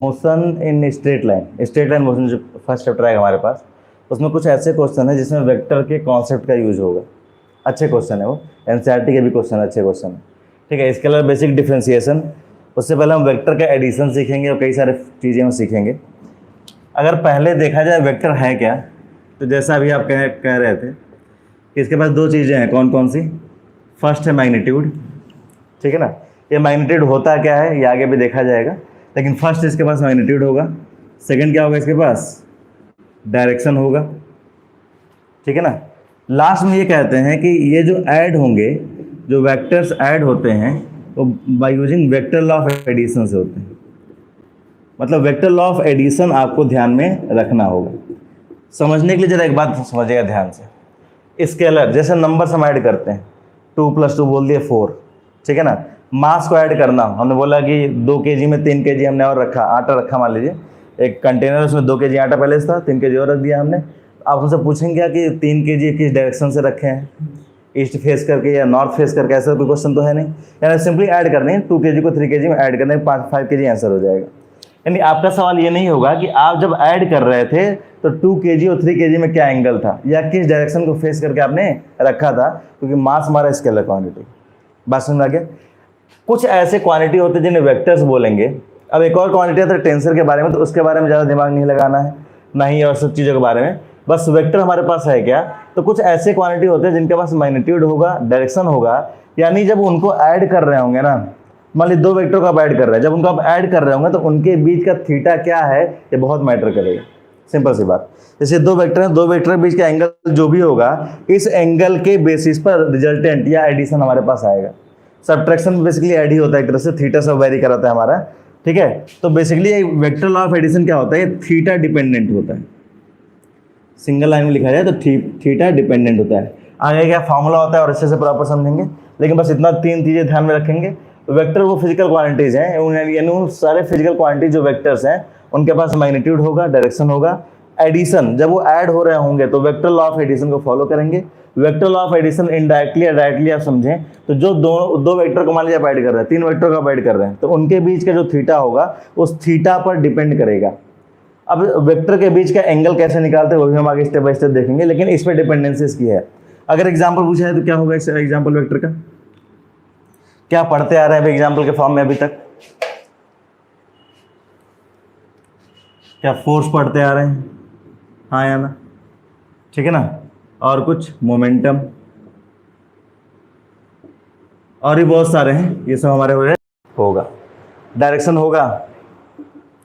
Motion in straight line motion जो first chapter आएगा हमारे पास, उसमें कुछ ऐसे क्वेश्चन है जिसमें वेक्टर के कॉन्सेप्ट का यूज होगा। अच्छे क्वेश्चन है वो, एनसीईआरटी के भी क्वेश्चन अच्छे क्वेश्चन है। ठीक है, स्केलर बेसिक डिफरेंशिएशन, उससे पहले हम वेक्टर का एडिशन सीखेंगे और कई सारे चीज़ें हम सीखेंगे। अगर पहले देखा जाए वेक्टर है क्या, तो जैसा अभी आप कह रहे थे कि इसके पास दो चीज़ें हैं, कौन कौन सी? फर्स्ट है मैग्नीट्यूड, ठीक है ना। ये मैग्नीट्यूड होता क्या है ये आगे भी देखा जाएगा, लेकिन फर्स्ट इसके पास मैग्नीट्यूड होगा। सेकंड क्या होगा इसके पास? डायरेक्शन होगा, ठीक है ना। लास्ट में ये कहते हैं कि ये जो ऐड होंगे, जो वेक्टर्स ऐड होते हैं वो by using vector law of addition से होते हैं। मतलब वेक्टर लॉ ऑफ एडिशन आपको ध्यान में रखना होगा। समझने के लिए जरा एक बात समझिएगा ध्यान से। स्केलर जैसे नंबर हम ऐड करते हैं, 2 + 2 बोल दिए 4, ठीक है ना। मास को ऐड करना, हमने बोला कि 2 kg में 3 kg हमने और रखा, आटा रखा, मान लीजिए एक कंटेनर, उसमें 2 kg आटा पहले से था, 3 kg और रख दिया हमने। आप उनसे पूछेंगे कि 3 kg किस डायरेक्शन से रखे हैं, ईस्ट फेस करके या नॉर्थ फेस करके, ऐसा कोई क्वेश्चन तो है नहीं। यानी सिंपली ऐड करने हैं, 2 kg को 3 kg में ऐड करने, 5 kg आंसर हो जाएगा। यानी आपका सवाल ये नहीं होगा कि आप जब ऐड कर रहे थे तो 2 kg और 3 kg में क्या एंगल था या किस डायरेक्शन को फेस करके आपने रखा था, क्योंकि मास हमारा स्केलर क्वांटिटी। बात समझ में आ गया? कुछ ऐसे क्वांटिटी होते हैं जिन्हें वेक्टर्स बोलेंगे। अब एक और क्वांटिटी आता है टेंसर के बारे में, तो उसके बारे में ज़्यादा दिमाग नहीं लगाना है, ना ही और सब चीज़ों के बारे में। बस वेक्टर हमारे पास है क्या, तो कुछ ऐसे क्वांटिटी होते हैं जिनके पास मैग्नीट्यूड होगा, डायरेक्शन होगा। यानी जब उनको ऐड कर रहे होंगे ना, मान लीजिए 2 वेक्टर को आप ऐड कर रहे हैं, जब उनको आप ऐड कर रहे होंगे तो उनके बीच का थीटा क्या है ये बहुत मैटर करेगा। सिंपल सी बात, जैसे 2 वेक्टर हैं, 2 वेक्टर के बीच का एंगल जो भी होगा, इस एंगल के बेसिस पर रिजल्टेंट या एडिशन हमारे पास आएगा। सब्ट्रैक्शन बेसिकली ऐड ही होता है एक तरह से, थीटा सब वेरी कराता है हमारा, ठीक है। तो basically vector law of addition क्या होता है, थीटा डिपेंडेंट होता है। सिंगल लाइन में लिखा जाए तो थीटा डिपेंडेंट होता है। आगे क्या फॉर्मूला होता है और अच्छे से प्रॉपर समझेंगे, लेकिन बस इतना 3 चीज़ें ध्यान में रखेंगे। वेक्टर वो फिजिकल क्वांटिटीज हैं, यानी सारे फिजिकल क्वांटिटी जो वेक्टर्स हैं उनके पास मैग्नीट्यूड होगा, डायरेक्शन होगा। एडिशन जब वो ऐड हो रहे होंगे तो वेक्टर लॉ ऑफ एडिशन को फॉलो करेंगे। Vector law of addition indirectly या डायरेक्टली आप समझें तो जो दो वेक्टर को मान लीजिए आप ऐड कर रहे हैं, 3 वेक्टर को आप ऐड कर रहे हैं, तो उनके बीच का जो थीटा होगा उस थीटा पर डिपेंड करेगा। अब वेक्टर के बीच का एंगल कैसे निकालते हैं वो भी हम आगे स्टेप बाय स्टेप देखेंगे, लेकिन इस पर डिपेंडेंसी इसकी है। अगर एग्जाम्पल पूछा है तो क्या होगा एग्जाम्पल वेक्टर का? क्या पढ़ते आ रहे हैं एग्जाम्पल के फॉर्म में अभी तक? क्या फोर्स पढ़ते आ रहे हैं? हाँ या ना? ठीक है ना। और कुछ मोमेंटम और भी बहुत सारे हैं, ये सब हमारे होगा। डायरेक्शन होगा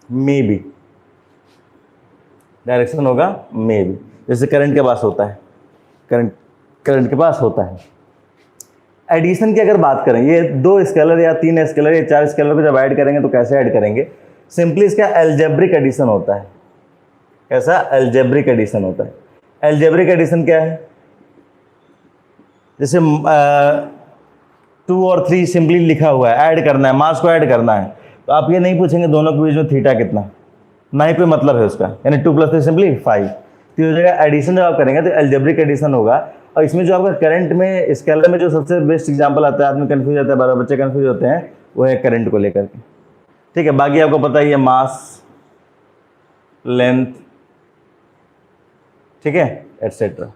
मे बी, डायरेक्शन होगा मे बी, जैसे करंट के पास होता है, करंट के पास होता है। एडिशन की अगर बात करें, ये 2 स्केलर या 3 स्केलर या 4 स्केलर को जब ऐड करेंगे तो कैसे ऐड करेंगे? सिंपली इसका अलजेब्रिक एडिशन होता है। कैसा? अलजेब्रिक एडिशन होता है। अलजेब्रिक एडिशन क्या है? जैसे 2 और 3 सिंपली लिखा हुआ है, ऐड करना है, मास को ऐड करना है, तो आप ये नहीं पूछेंगे दोनों के बीच में थीटा कितना, ना ही कोई मतलब है उसका, यानी 2 + 3 सिंपली 5। तो हो जाएगा एडिशन। जब आप करेंगे तो अलजेब्रिक एडिशन होगा। और इसमें जो आपका करंट में स्केलर में जो सबसे बेस्ट एग्जांपल आता है, आदमी कंफ्यूज होता है, बार बच्चे कंफ्यूज होते हैं, वो है करंट को लेकर के, ठीक है। बाकी आपको पता ही है मास, लेंथ, ठीक है, एटसेट्रा।